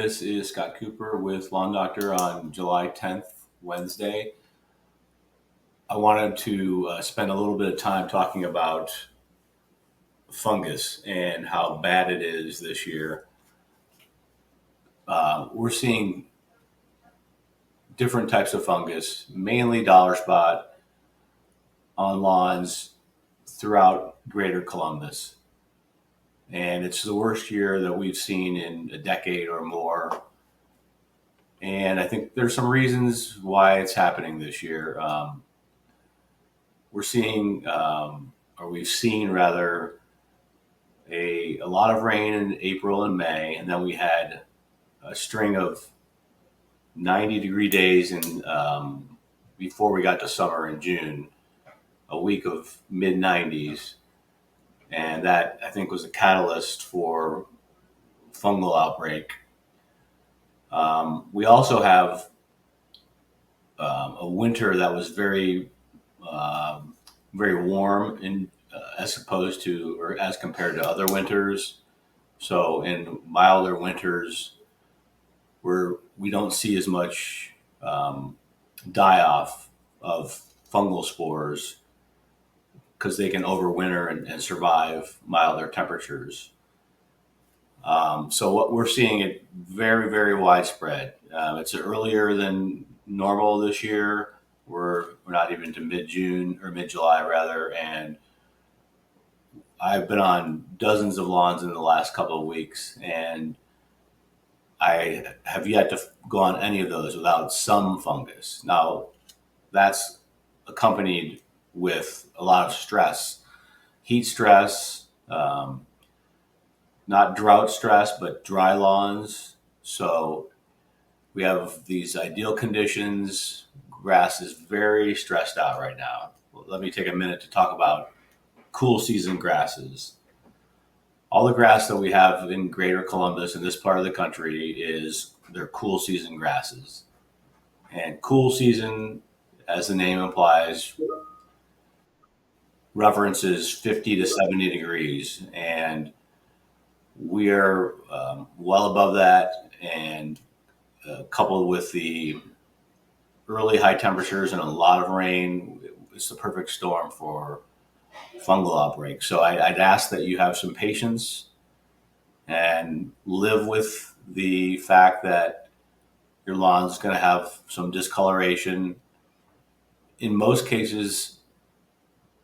This is Scott Cooper with Lawn Doctor on July 10th, Wednesday. I wanted to spend a little bit of time talking about fungus and how bad it is this year. We're seeing different types of fungus, mainly dollar spot on lawns throughout greater Columbus. And it's the worst year that we've seen in a decade or more. And I think there's some reasons why it's happening this year. We're seeing, or we've seen rather, a lot of rain in April and May, and then we had a string of 90-degree days in before we got to summer in June, a week of mid 90s, and that I think was a catalyst for fungal outbreak. We also have a winter that was very warm in as opposed to or as compared to other winters. So in milder winters, where we don't see as much die off of fungal spores because they can overwinter and survive milder temperatures. So what we're seeing it very widespread. It's earlier than normal this year. We're not even to mid June or mid July rather, and I've been on dozens of lawns in the last couple of weeks, and I have yet to go on any of those without some fungus. Now, that's accompanied with a lot of stress, heat stress, not drought stress, but dry lawns. So we have these ideal conditions. Grass is very stressed out right now. Well, let me take a minute to talk about cool season grasses. All the grass that we have in greater Columbus in this part of the country is they're cool season grasses. And cool season, as the name implies, references 50 to 70 degrees. And we are well above that. And coupled with the early high temperatures and a lot of rain, it's the perfect storm for fungal outbreaks. So I'd ask that you have some patience and live with the fact that your lawn's going to have some discoloration. In most cases,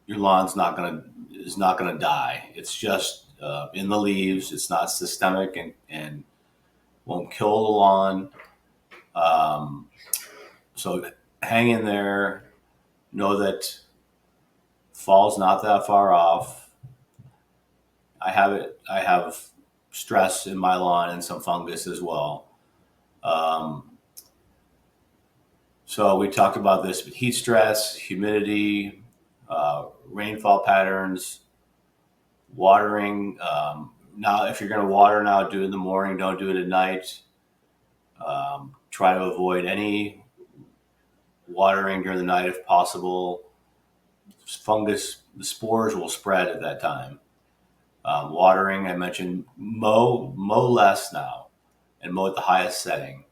your lawn's not going to die. It's just in the leaves. It's not systemic and won't kill the lawn. So hang in there. Know that fall's not that far off. I have stress in my lawn and some fungus as well. So we talked about this with heat stress, humidity, rainfall patterns, watering. Now, if you're going to water now, do it in the morning. Don't do it at night. Try to avoid any watering during the night if possible. Fungus, the spores will spread at that time. Watering, I mentioned, mow less now and mow at the highest setting.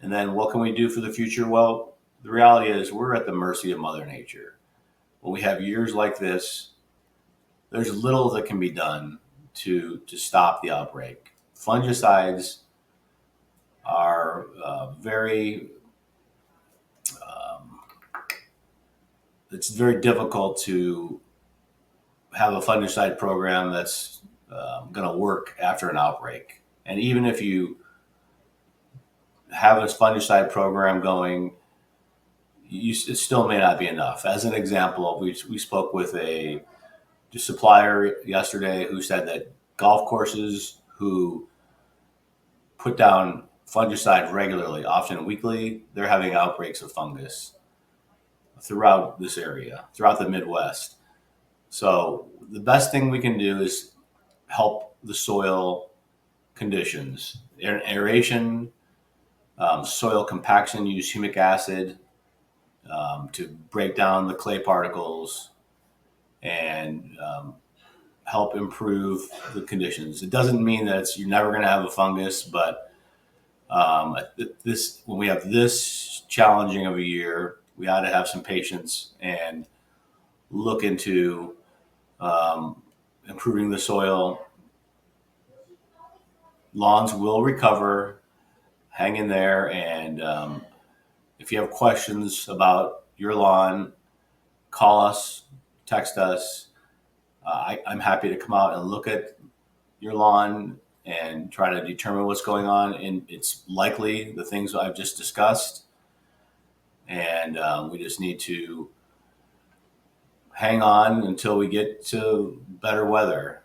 And then what can we do for the future? Well, the reality is we're at the mercy of Mother Nature. When we have years like this, there's little that can be done to stop the outbreak. Fungicides are it's very difficult to have a fungicide program that's going to work after an outbreak. And even if you have a fungicide program going, it still may not be enough. As an example, we spoke with a supplier yesterday who said that golf courses who put down fungicide regularly, often weekly, they're having outbreaks of fungus throughout this area, throughout the Midwest. So the best thing we can do is help the soil conditions, aeration, soil compaction, use humic acid to break down the clay particles and help improve the conditions. It doesn't mean that you're never going to have a fungus, but This when we have this challenging of a year, we ought to have some patience and look into improving the soil. Lawns will recover. Hang in there, and if you have questions about your lawn, call us, text us. I'm happy to come out and look at your lawn and try to determine what's going on. And it's likely the things I've just discussed. And we just need to hang on until we get to better weather.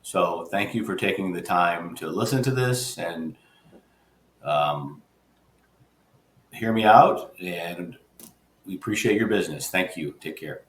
So thank you for taking the time to listen to this and um, hear me out. And we appreciate your business. Thank you. Take care.